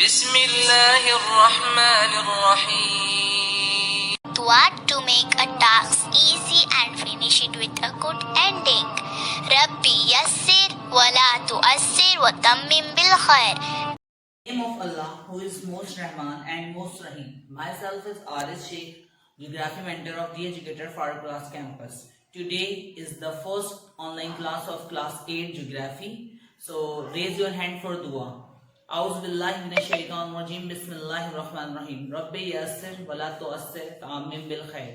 بسم الله الرحمن الرحيم. What to make a task easy and finish it with a good ending. Rabbi yassir wa la tuassir wa tammim bil khair. Name of Allah, who is most Rahman and most Rahim. Myself is Aris Sheikh, Geography Mentor of the Educator Farooq Class Campus. Today is the first online class of Class 8 Geography. So raise your hand for dua. A'udhu billahi minash shaitanir rajim. Bismillahir rahmanir rahim. Rabbi yassir wa la tu'assir ta'ammim bil khair.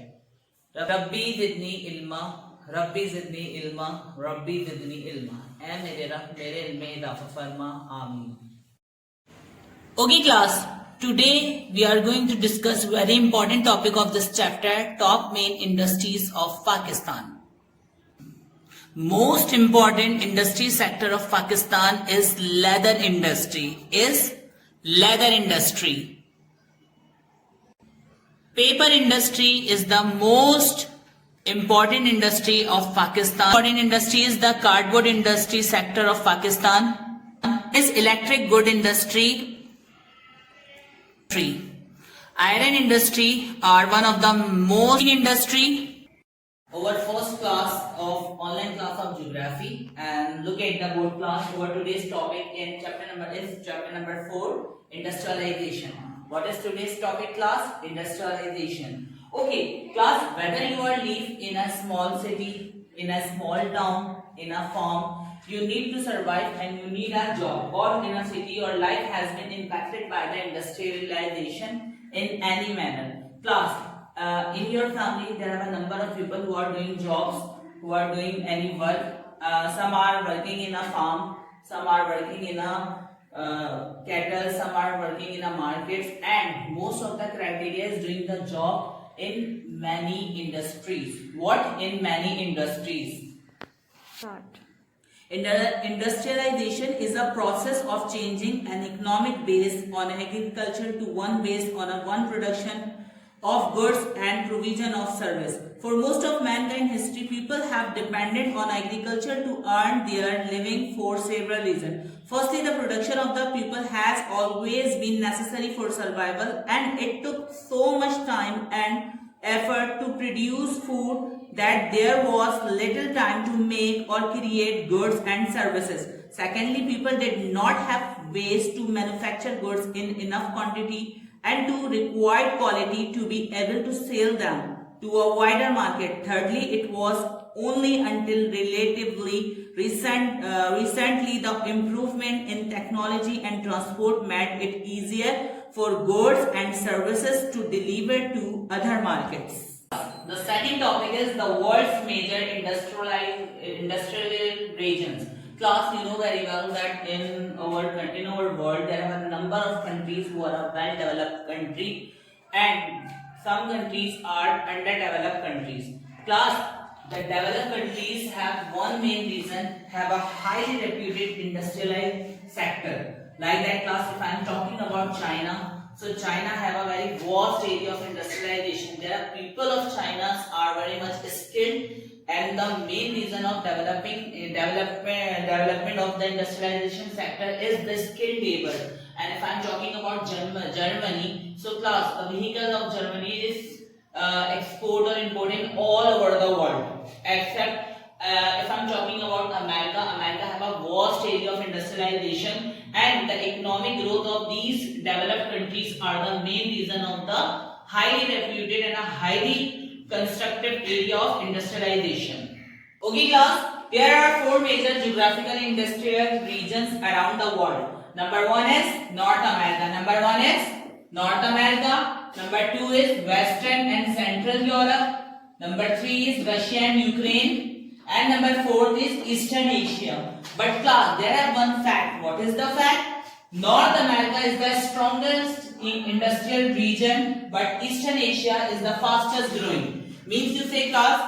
Rabbi zidni ilma, Rabbi zidni ilma, Rabbi zidni ilma. ऐ मेरे रब मेरे इल्म में इजाफा फरमा, आमीन. Okay class, today we are going to discuss very important topic of this chapter, top main industries of Pakistan. Most important industry sector of Pakistan is leather industry. Paper industry is the most important industry of Pakistan. Important industry is the cardboard industry sector of Pakistan. Is electric good industry. Iron industry are one of the most industry. Our first class of online class of geography, and look at the board class. Our today's topic in chapter number 4, industrialization. What is today's topic class? Industrialization. Okay class, whether you are live in a small city, in a small town, in a farm, you need to survive and you need a job, or in a city your life has been impacted by the industrialization in any manner. Class, in your family there are a number of people who are doing jobs, who are doing any work. Some are working in a farm, some are working in a cattle, some are working in a markets, and most of the criteria is doing the job in many industries. What? In many industries. Industrialization is a process of changing an economic base on agriculture to one based on one production of goods and provision of service. For most of mankind history, people have depended on agriculture to earn their living for several reasons. Firstly, the production of the people has always been necessary for survival, and it took so much time and effort to produce food that there was little time to make or create goods and services. Secondly, people did not have ways to manufacture goods in enough quantity and to required quality to be able to sell them to a wider market. Thirdly, it was only until relatively recently the improvement in technology and transport made it easier for goods and services to deliver to other markets. The second topic is the world's major industrial regions. Class, you know very well that in our world there are a number of countries who are a well-developed country, and some countries are underdeveloped countries. Class, the developed countries have one main reason, have a highly reputed industrialized sector. Like that class, if I am talking about China, so China have a very vast area of industrialization. There are people of China are very much skilled, and the main reason of development of the industrialization sector is the skilled labor. And if I am talking about Germany, so class, the vehicles of Germany is export or imported all over the world. Except if I am talking about America have a vast area of industrialization, and the economic growth of these developed countries are the main reason of the highly reputed and a highly constructive area of industrialization. Okay class, there are 4 major geographical industrial regions around the world. Number 1 is North America. Number 2 is Western and Central Europe. Number 3 is Russia and Ukraine. And number 4 is Eastern Asia. But class, there are one fact. What is the fact? North America is the strongest industrial region, but Eastern Asia is the fastest growing. Means to say class,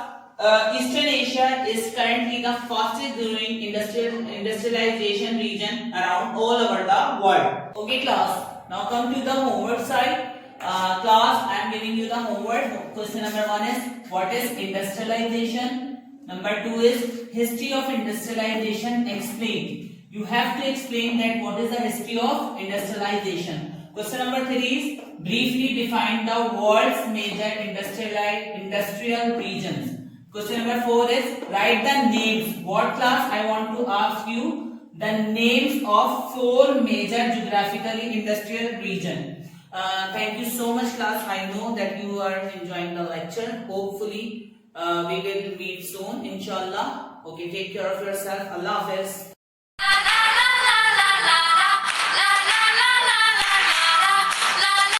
Eastern Asia is currently the fastest growing industrialization region around all over the world. Okay class, now come to the homework side. Class, I am giving you the homework. Question number 1 is, what is industrialization? Number 2 is, history of industrialization explained. You have to explain that what is the history of industrialization. Question number 3 is briefly define the world's major industrial regions. Question number 4 is write the names. What class? I want to ask you the names of 4 major geographically industrial region. Thank you so much class. I know that you are enjoying the lecture. Hopefully we will meet soon inshallah. Okay, take care of yourself. Allah Hafiz.